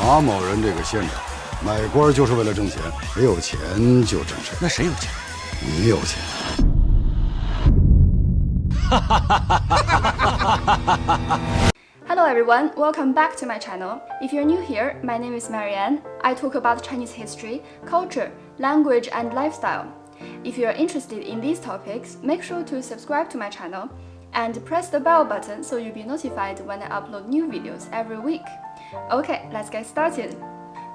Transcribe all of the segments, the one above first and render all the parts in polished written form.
马某人这个县长买官就是为了挣钱，谁有钱就挣谁。那谁有钱？你有钱。Hello everyone, welcome back to my channel. If you're new here, my name is Marianne. I talk about Chinese history, culture, language and lifestyle. If you're interested in these topics, make sure to subscribe to my channel and press the bell button so you'll be notified when I upload new videos every week. Okay, let's get started.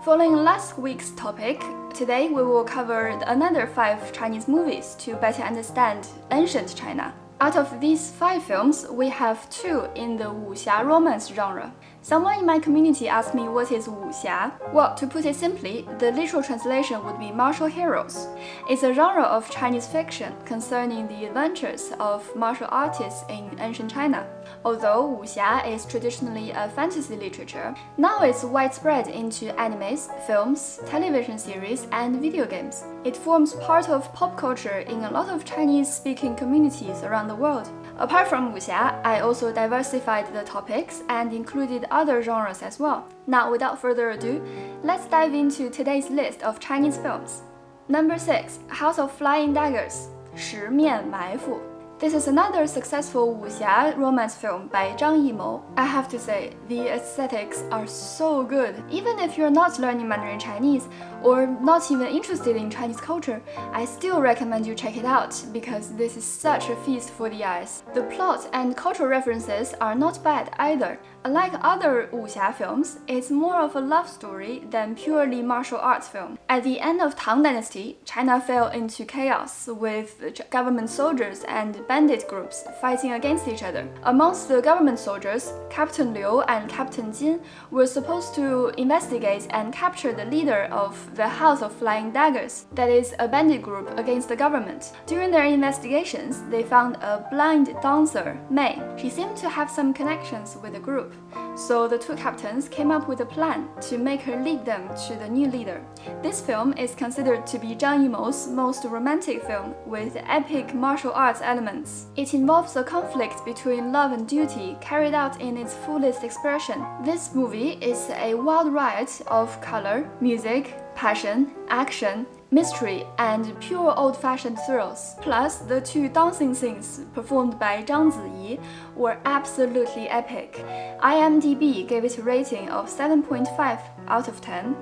Following last week's topic, today we will cover another 5 Chinese movies to better understand ancient China. Out of these 5 films, we have 2 in the wuxia romance genre. Someone in my community asked me what is wuxia. Well, to put it simply, the literal translation would be martial heroes. It's a genre of Chinese fiction concerning the adventures of martial artists in ancient China. Although wuxia is traditionally a fantasy literature, now it's widespread into animes, films, television series, and video games. It forms part of pop culture in a lot of Chinese-speaking communities around the world. Apart from wuxia, I also diversified the topics and included other genres as well. Now, without further ado, let's dive into today's list of Chinese films. Number 6, House of Flying Daggers, 十面埋伏. This is another successful wuxia romance film by Zhang Yimou. I have to say, the aesthetics are so good. Even if you're not learning Mandarin Chinese or not even interested in Chinese culture, I still recommend you check it out because this is such a feast for the eyes. The plot and cultural references are not bad either. Unlike other wuxia films, it's more of a love story than purely martial arts film. At the end of Tang Dynasty, China fell into chaos with government soldiers and bandit groups fighting against each other. Amongst the government soldiers, Captain Liu and Captain Jin were supposed to investigate and capture the leader of the House of Flying Daggers, that is, a bandit group against the government. During their investigations, they found a blind dancer, Mei. She seemed to have some connections with the group. So the 2 captains came up with a plan to make her lead them to the new leader. This film is considered to be Zhang Yimou's most romantic film with epic martial arts elements. It involves a conflict between love and duty carried out in its fullest expression. This movie is a wild riot of color, music, passion, action, mystery, and pure old-fashioned thrills. Plus, the 2 dancing scenes performed by Zhang Ziyi were absolutely epic. IMDb gave it a rating of 7.5 out of 10.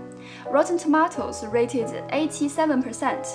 Rotten Tomatoes rated 87%.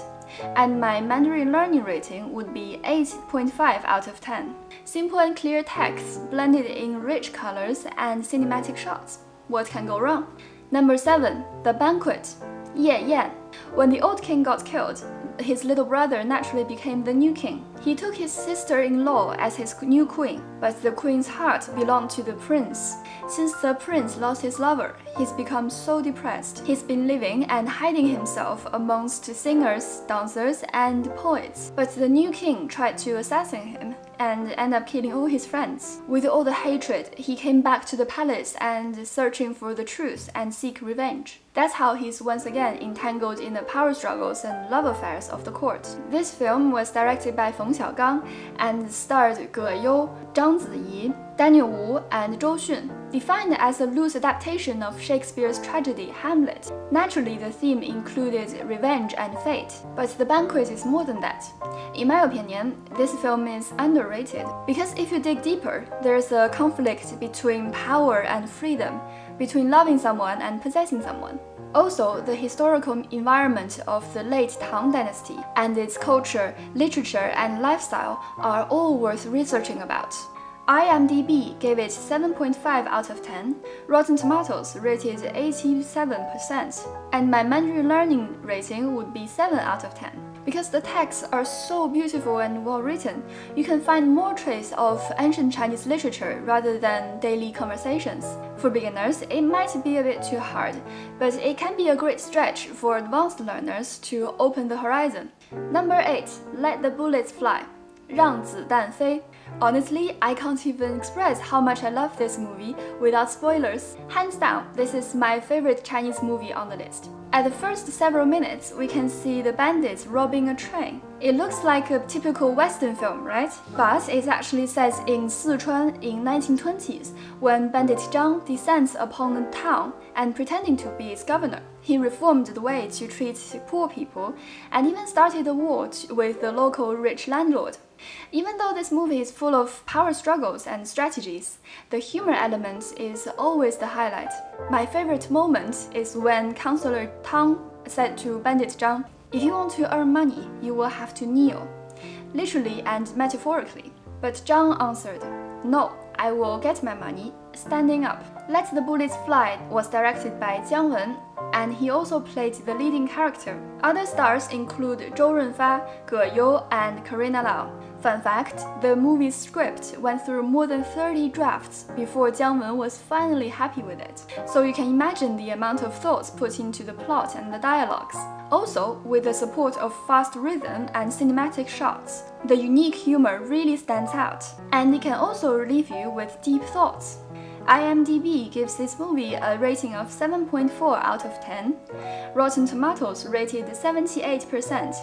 And my Mandarin learning rating would be 8.5 out of 10. Simple and clear text blended in rich colors and cinematic shots. What can go wrong? Number 7, The Banquet, 夜宴. When the old king got killed, his little brother naturally became the new king. He took his sister-in-law as his new queen, but the queen's heart belonged to the prince. Since the prince lost his lover, he's become so depressed. He's been living and hiding himself amongst singers, dancers, and poets. But the new king tried to assassinate him and ended up killing all his friends. With all the hatred, he came back to the palace and searching for the truth and seek revenge. That's how he's once again entangled in the power struggles and love affairs of the court. This film was directed by Feng Xiaogang and starred Ge You, Zhang Ziyi, Daniel Wu, and Zhou Xun. Defined as a loose adaptation of Shakespeare's tragedy Hamlet, naturally the theme included revenge and fate. But The Banquet is more than that. In my opinion, this film is underrated because if you dig deeper, there's a conflict between power and freedom, between loving someone and possessing someone. Also, the historical environment of the late Tang Dynasty and its culture, literature, and lifestyle are all worth researching about. IMDb gave it 7.5 out of 10, Rotten Tomatoes rated 87%, and my Mandarin learning rating would be 7 out of 10. Because the texts are so beautiful and well written, you can find more traces of ancient Chinese literature rather than daily conversations. For beginners, it might be a bit too hard, but it can be a great stretch for advanced learners to open the horizon. Number 8, Let the Bullets Fly, 让子弹飞. Honestly, I can't even express how much I love this movie without spoilers. Hands down, this is my favorite Chinese movie on the list. At the first several minutes, we can see the bandits robbing a train. It looks like a typical Western film, right? But it actually set in Sichuan in 1920s, when Bandit Zhang descends upon the town and pretending to be its governor. He reformed the way to treat poor people and even started a war with the local rich landlord. Even though this movie is full of power struggles and strategies, the humor element is always the highlight. My favorite moment is when Councillor Tang said to Bandit Zhang, "If you want to earn money, you will have to kneel," literally and metaphorically. But Zhang answered, "No, I will get my money standing up." Let the Bullets Fly was directed by Jiang Wen, and he also played the leading character. Other stars include Zhou Runfa, Ge You, and Karina Lau. Fun fact, the movie's script went through more than 30 drafts before Jiang Wen was finally happy with it. So you can imagine the amount of thoughts put into the plot and the dialogues. Also, with the support of fast rhythm and cinematic shots, the unique humor really stands out, and it can also leave you with deep thoughts. IMDb gives this movie a rating of 7.4 out of 10. Rotten Tomatoes rated 78%.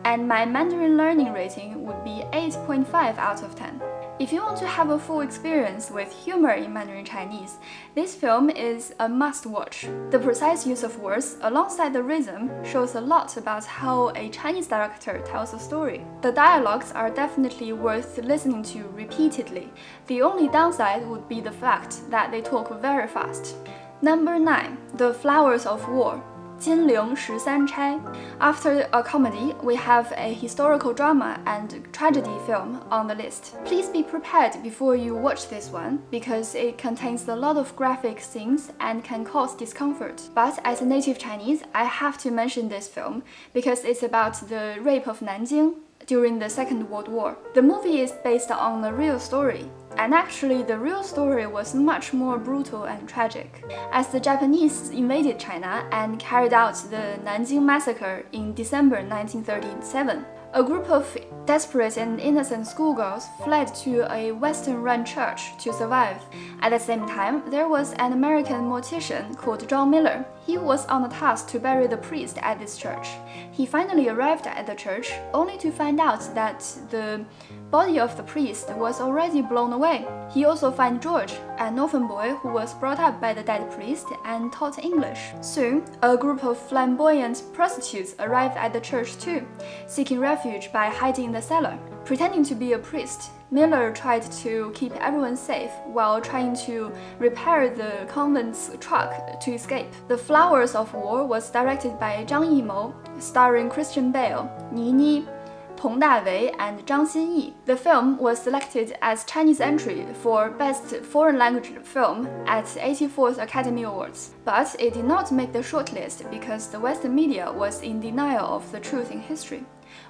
And my Mandarin learning rating would be 8.5 out of 10. If you want to have a full experience with humor in Mandarin Chinese, this film is a must-watch. The precise use of words alongside the rhythm shows a lot about how a Chinese director tells a story. The dialogues are definitely worth listening to repeatedly. The only downside would be the fact that they talk very fast. Number 9. The Flowers of War. 金陵十三钗. After a comedy, we have a historical drama and tragedy film on the list. Please be prepared before you watch this one, because it contains a lot of graphic scenes and can cause discomfort. But as a native Chinese, I have to mention this film because it's about the rape of Nanjing during the Second World War. The movie is based on a real story. And actually, the real story was much more brutal and tragic. As the Japanese invaded China and carried out the Nanjing Massacre in December 1937, a group of desperate and innocent schoolgirls fled to a Western-run church to survive. At the same time, there was an American mortician called John Miller. He was on a task to bury the priest at this church. He finally arrived at the church, only to find out that the body of the priest was already blown away. He also found George, an orphan boy who was brought up by the dead priest and taught English. Soon, a group of flamboyant prostitutes arrived at the church too, seeking refuge by hiding in the cellar. Pretending to be a priest, Miller tried to keep everyone safe while trying to repair the convent's truck to escape. The Flowers of War was directed by Zhang Yimou, starring Christian Bale, Nini, Tong Dawei, and Zhang Xinyi. The film was selected as Chinese entry for Best Foreign Language Film at 84th Academy Awards, but it did not make the shortlist because the Western media was in denial of the truth in history,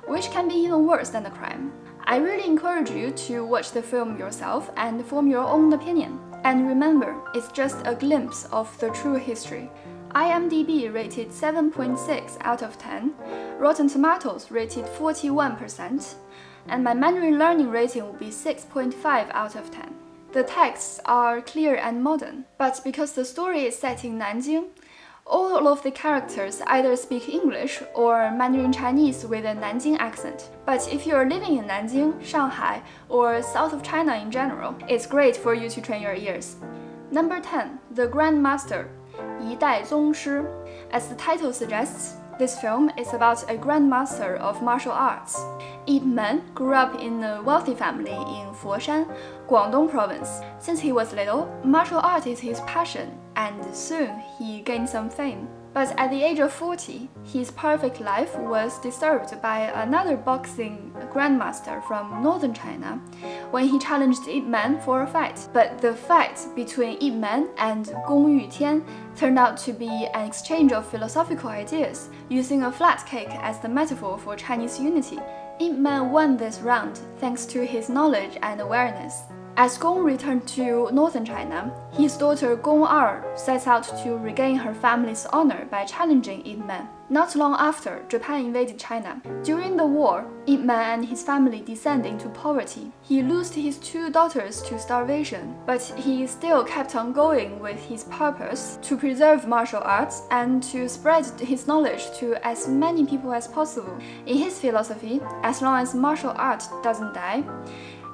which can be even worse than the crime. I really encourage you to watch the film yourself and form your own opinion. And remember, it's just a glimpse of the true history. IMDb rated 7.6 out of 10, Rotten Tomatoes rated 41%, and my Mandarin learning rating will be 6.5 out of 10. The texts are clear and modern, but because the story is set in Nanjing, all of the characters either speak English or Mandarin Chinese with a Nanjing accent. But if you're living in Nanjing, Shanghai, or south of China in general, it's great for you to train your ears. Number 10. The Grand Master. 一代宗师. As the title suggests, this film is about a grandmaster of martial arts. Ip Man grew up in a wealthy family in Foshan, Guangdong province. Since he was little, martial art is his passion, and soon he gained some fame. But at the age of 40, his perfect life was disturbed by another boxing grandmaster from northern China when he challenged Ip Man for a fight. But the fight between Ip Man and Gong Yutian turned out to be an exchange of philosophical ideas, using a flat cake as the metaphor for Chinese unity. Ip Man won this round thanks to his knowledge and awareness. As Gong returned to northern China, his daughter Gong Er sets out to regain her family's honor by challenging Ip Man. Not long after, Japan invaded China. During the war, Ip Man and his family descended into poverty. He lost his 2 daughters to starvation, but he still kept on going with his purpose to preserve martial arts and to spread his knowledge to as many people as possible. In his philosophy, as long as martial art doesn't die,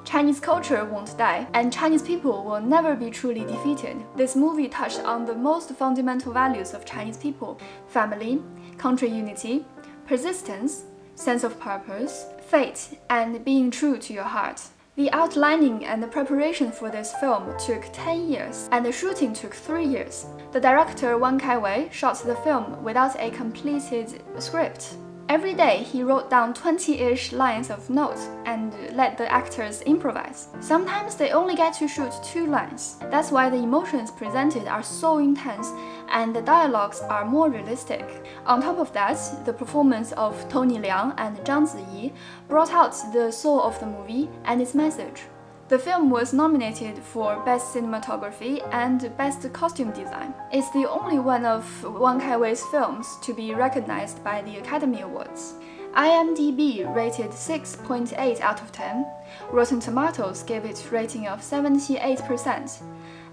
Chinese culture won't die, and Chinese people will never be truly defeated. This movie touched on the most fundamental values of Chinese people: family, country unity, persistence, sense of purpose, faith, and being true to your heart. The outlining and the preparation for this film took 10 years, and the shooting took 3 years. The director Wang Kai-wei shot the film without a completed script. Every day, he wrote down 20-ish lines of notes and let the actors improvise. Sometimes they only get to shoot 2 lines. That's why the emotions presented are so intense and the dialogues are more realistic. On top of that, the performance of Tony Leung and Zhang Ziyi brought out the soul of the movie and its message. The film was nominated for Best Cinematography and Best Costume Design. It's the only one of Wang Kai-wei's films to be recognized by the Academy Awards. IMDb rated 6.8 out of 10, Rotten Tomatoes gave it a rating of 78%,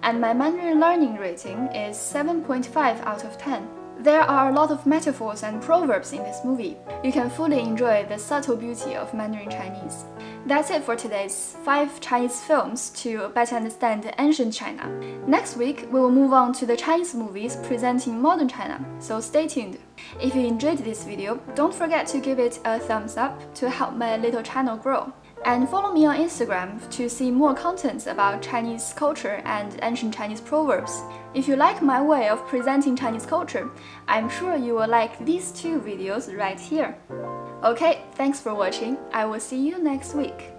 and my Mandarin learning rating is 7.5 out of 10. There are a lot of metaphors and proverbs in this movie. You can fully enjoy the subtle beauty of Mandarin Chinese. That's it for today's 5 Chinese films to better understand ancient China. Next week, we will move on to the Chinese movies presenting modern China, so stay tuned. If you enjoyed this video, don't forget to give it a thumbs up to help my little channel grow. And follow me on Instagram to see more contents about Chinese culture and ancient Chinese proverbs. If you like my way of presenting Chinese culture, I'm sure you will like these 2 videos right here. Okay, thanks for watching. I will see you next week.